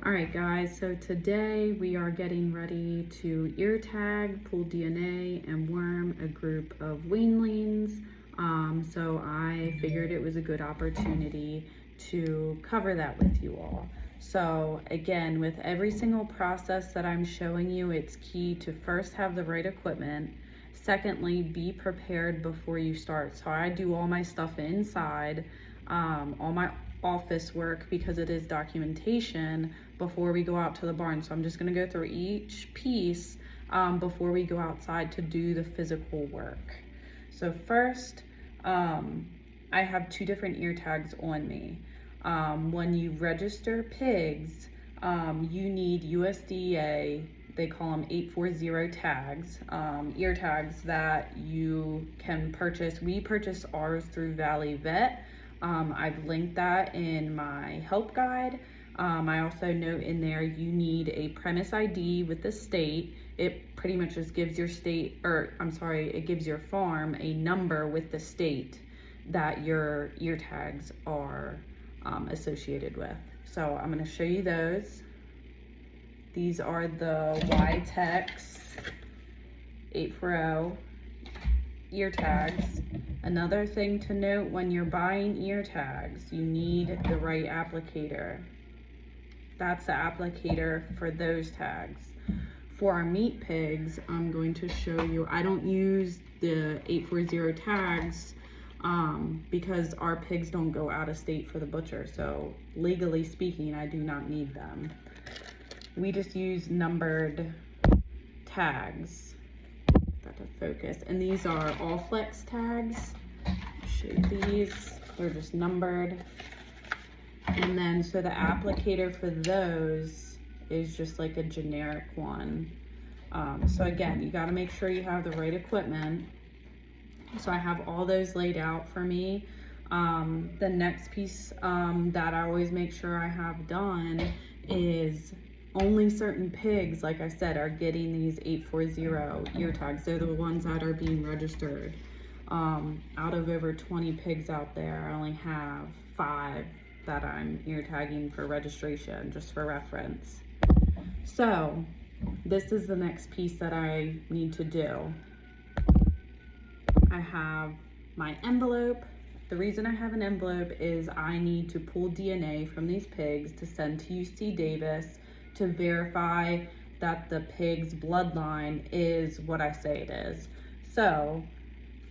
All right, guys, so today we are getting ready to ear tag, pull DNA, and worm a group of weanlings. So I figured it was a good opportunity to cover that with you all. So again, with every single process that I'm showing you, it's key to first have the right equipment. Secondly, be prepared before you start. So I do all my stuff inside, all my office work, because it is documentation, before we go out to the barn. So I'm just gonna go through each piece before we go outside to do the physical work. So first, I have two different ear tags on me. When you register pigs, you need USDA, they call them 840 tags, ear tags that you can purchase. We purchase ours through Valley Vet. I've linked that in my help guide. I also note in there you need a premise ID with the state. It pretty much just gives your state, or I'm sorry, it gives your farm a number with the state that your ear tags are associated with. So I'm going to show you those. These are the Y-TEX 840 ear tags. Another thing to note, when you're buying ear tags, you need the right applicator. That's the applicator for those tags. For our meat pigs, I'm going to show you, I don't use the 840 tags because our pigs don't go out of state for the butcher. So legally speaking, I do not need them. We just use numbered tags. Got to focus. And these are Allflex tags. I'll show you these. They're just numbered. And then, so the applicator for those is just like a generic one. So again, you got to make sure you have the right equipment. So I have all those laid out for me. The next piece that I always make sure I have done is only certain pigs, like I said, are getting these 840 ear tags. They're the ones that are being registered. Out of over 20 pigs out there, I only have 5 that I'm ear tagging for registration, just for reference. So this is the next piece that I need to do. I have my envelope. The reason I have an envelope is I need to pull DNA from these pigs to send to UC Davis to verify that the pig's bloodline is what I say it is. So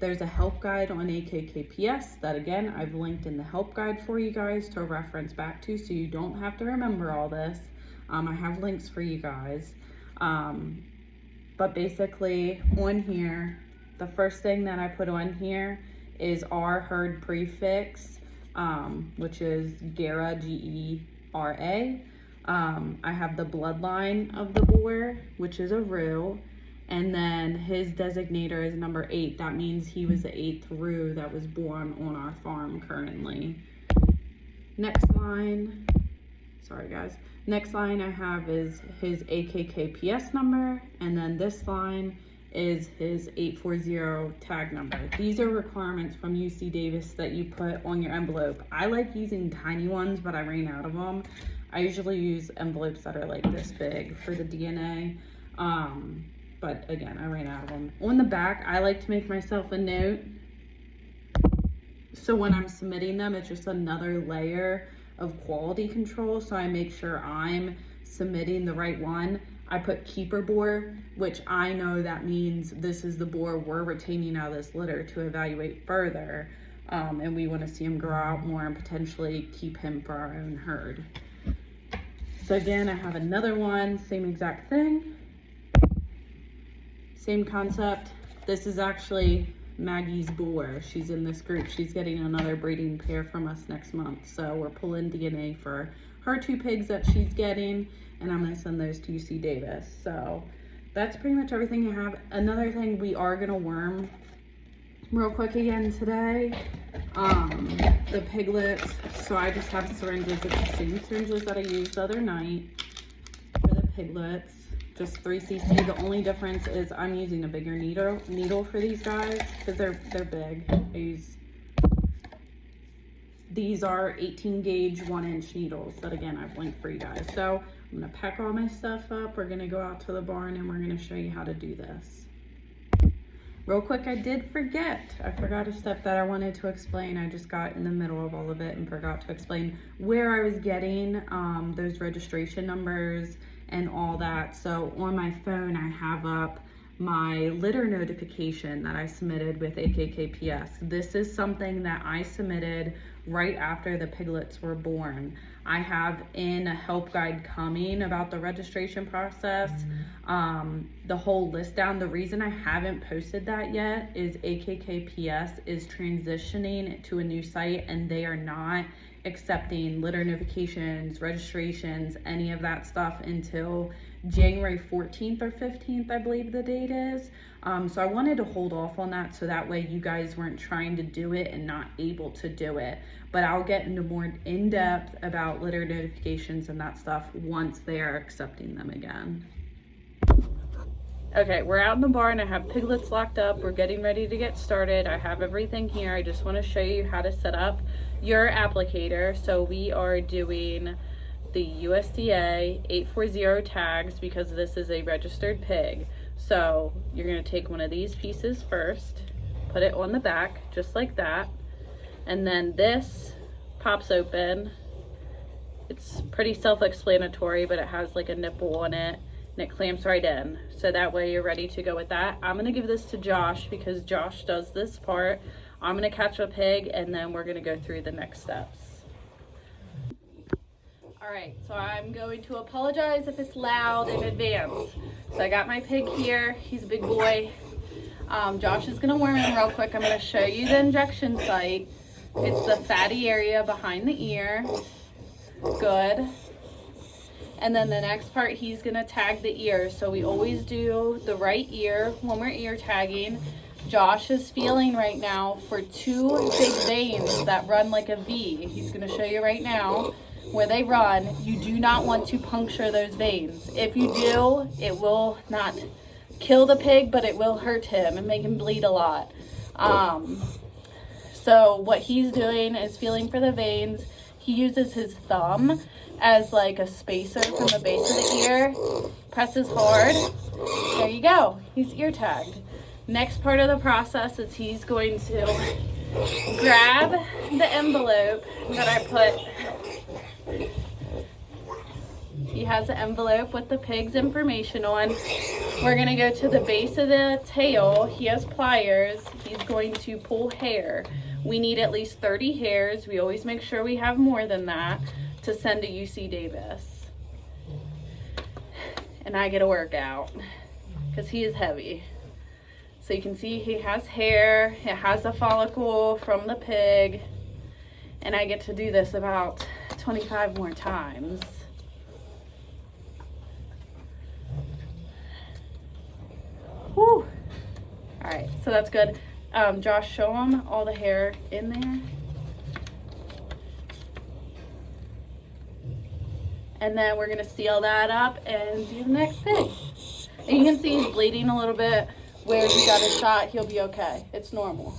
there's a help guide on AKKPS that, again, I've linked in the help guide for you guys to reference back to, so you don't have to remember all this. I have links for you guys. But basically on here, the first thing that I put on here is our herd prefix, which is GERA, G-E-R-A. I have the bloodline of the boar, which is a roux, and then his designator is number 8. That means he was the 8th roux that was born on our farm currently. Next line, sorry guys. Next line I have is his AKKPS number, and then this line is his 840 tag number. These are requirements from UC Davis that you put on your envelope. I like using tiny ones, but I ran out of them. I usually use envelopes that are like this big for the DNA. But again, I ran out of them. On the back, I like to make myself a note. So when I'm submitting them, it's just another layer of quality control. So I make sure I'm submitting the right one. I put keeper boar, which I know that means this is the boar we're retaining out of this litter to evaluate further. And we want to see him grow out more and potentially keep him for our own herd. So again, I have another one, same exact thing. Same concept. This is actually Maggie's boar. She's in this group. She's getting another breeding pair from us next month. So we're pulling DNA for her 2 pigs that she's getting, and I'm going to send those to UC Davis. So that's pretty much everything I have. Another thing, we are going to worm real quick again today. The piglets. So I just have syringes. It's the same syringes that I used the other night for the piglets. Just 3 cc. The only difference is I'm using a bigger needle for these guys because they're big. I use these are 18 gauge 1-inch needles that again I've linked for you guys. So I'm gonna pack all my stuff up. We're gonna go out to the barn and we're gonna show you how to do this. Real quick, I did forget. I forgot a step that I wanted to explain. I just got in the middle of all of it and forgot to explain where I was getting those registration numbers and all that. So on my phone, I have up my litter notification that I submitted with AKKPS. This is something that I submitted right after the piglets were born. I have in a help guide coming about the registration process, the whole list down. The reason I haven't posted that yet is AKKPS is transitioning to a new site and they are not accepting litter notifications, registrations, any of that stuff until January 14th or 15th, I believe the date is. So I wanted to hold off on that so that way you guys weren't trying to do it and not able to do it. But I'll get into more in-depth about litter notifications and that stuff once they are accepting them again. Okay, we're out in the barn. I have piglets locked up. We're getting ready to get started. I have everything here. I just want to show you how to set up your applicator. So we are doing the USDA 840 tags because this is a registered pig. So you're going to take one of these pieces first, put it on the back just like that, and then this pops open. It's pretty self-explanatory, but it has like a nipple on it and it clamps right in. So that way you're ready to go with that. I'm going to give this to Josh because Josh does this part. I'm going to catch a pig and then we're going to go through the next steps. All right, so I'm going to apologize if it's loud in advance. So I got my pig here. He's a big boy. Josh is gonna worm him real quick. I'm gonna show you the injection site. It's the fatty area behind the ear. Good. And then the next part, he's gonna tag the ear. So we always do the right ear when we're ear tagging. Josh is feeling right now for 2 big veins that run like a V. He's gonna show you right now where they run. You do not want to puncture those veins. If you do, it will not kill the pig, but it will hurt him and make him bleed a lot. So what he's doing is feeling for the veins. He uses his thumb as like a spacer from the base of the ear, presses hard. There you go, he's ear tagged. Next part of the process is he's going to grab the envelope that I put. He has an envelope with the pig's information on. We're gonna go to the base of the tail. He has pliers. He's going to pull hair. We need at least 30 hairs. We always make sure we have more than that to send to UC Davis. And I get a workout because he is heavy. So you can see he has hair. It has a follicle from the pig. And I get to do this about 25 more times. Whew. All right, so that's good. Josh, show him all the hair in there. And then we're gonna seal that up and do the next pig. And you can see he's bleeding a little bit. Where he got a shot, he'll be okay. It's normal.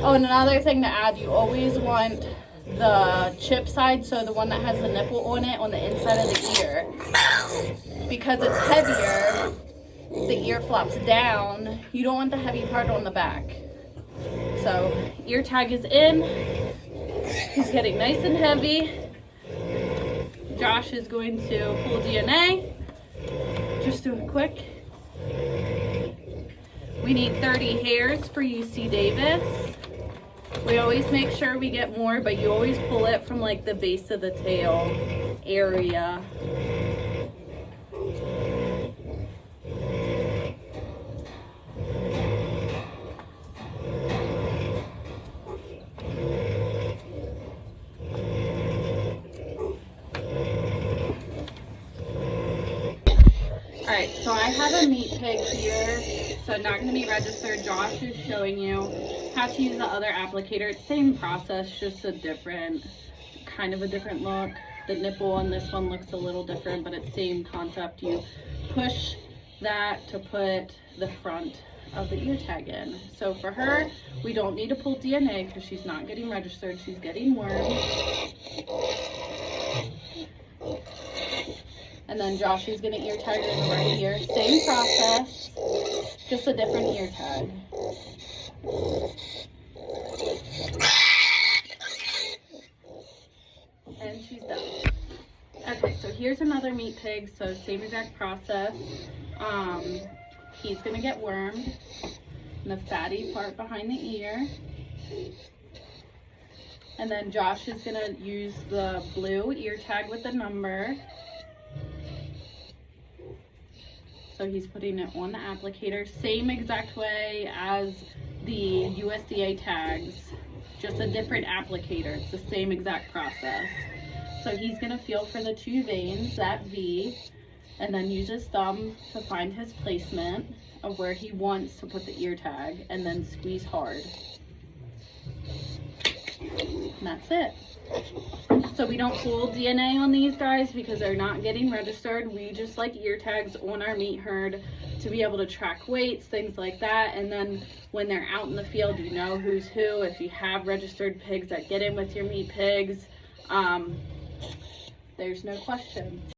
Oh, and another thing to add, you always want the chip side, so the one that has the nipple on it, on the inside of the ear. Because it's heavier, the ear flops down. You don't want the heavy part on the back. So, ear tag is in. He's getting nice and heavy. Josh is going to pull DNA. Just do it quick. We need 30 hairs for UC Davis. We always make sure we get more, but you always pull it from like the base of the tail area. Alright, so I have a meat pig here, so not going to be registered. Josh is showing you how to use the other applicator. It's same process, just a different, kind of a different look. The nipple on this one looks a little different, but it's same concept. You push that to put the front of the ear tag in. So for her, we don't need to pull DNA because she's not getting registered, she's getting wormed. And then Josh is gonna ear tag her in the right ear. Same process, just a different ear tag. And she's done. Okay, so here's another meat pig, so same exact process. He's gonna get wormed in the fatty part behind the ear. And then Josh is gonna use the blue ear tag with the number. So he's putting it on the applicator, same exact way as the USDA tags, just a different applicator. It's the same exact process. So he's gonna feel for the 2 veins, that V, and then use his thumb to find his placement of where he wants to put the ear tag, and then squeeze hard. And that's it. So we don't pull DNA on these guys because they're not getting registered. We just like ear tags on our meat herd to be able to track weights, things like that. And then when they're out in the field, you know who's who. If you have registered pigs that get in with your meat pigs, there's no question.